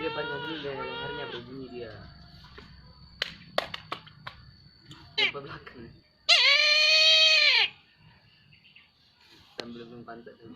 dia panjang dulu deh, lehernya berbunyi dia. Ke belakang. Sambil pantat dulu.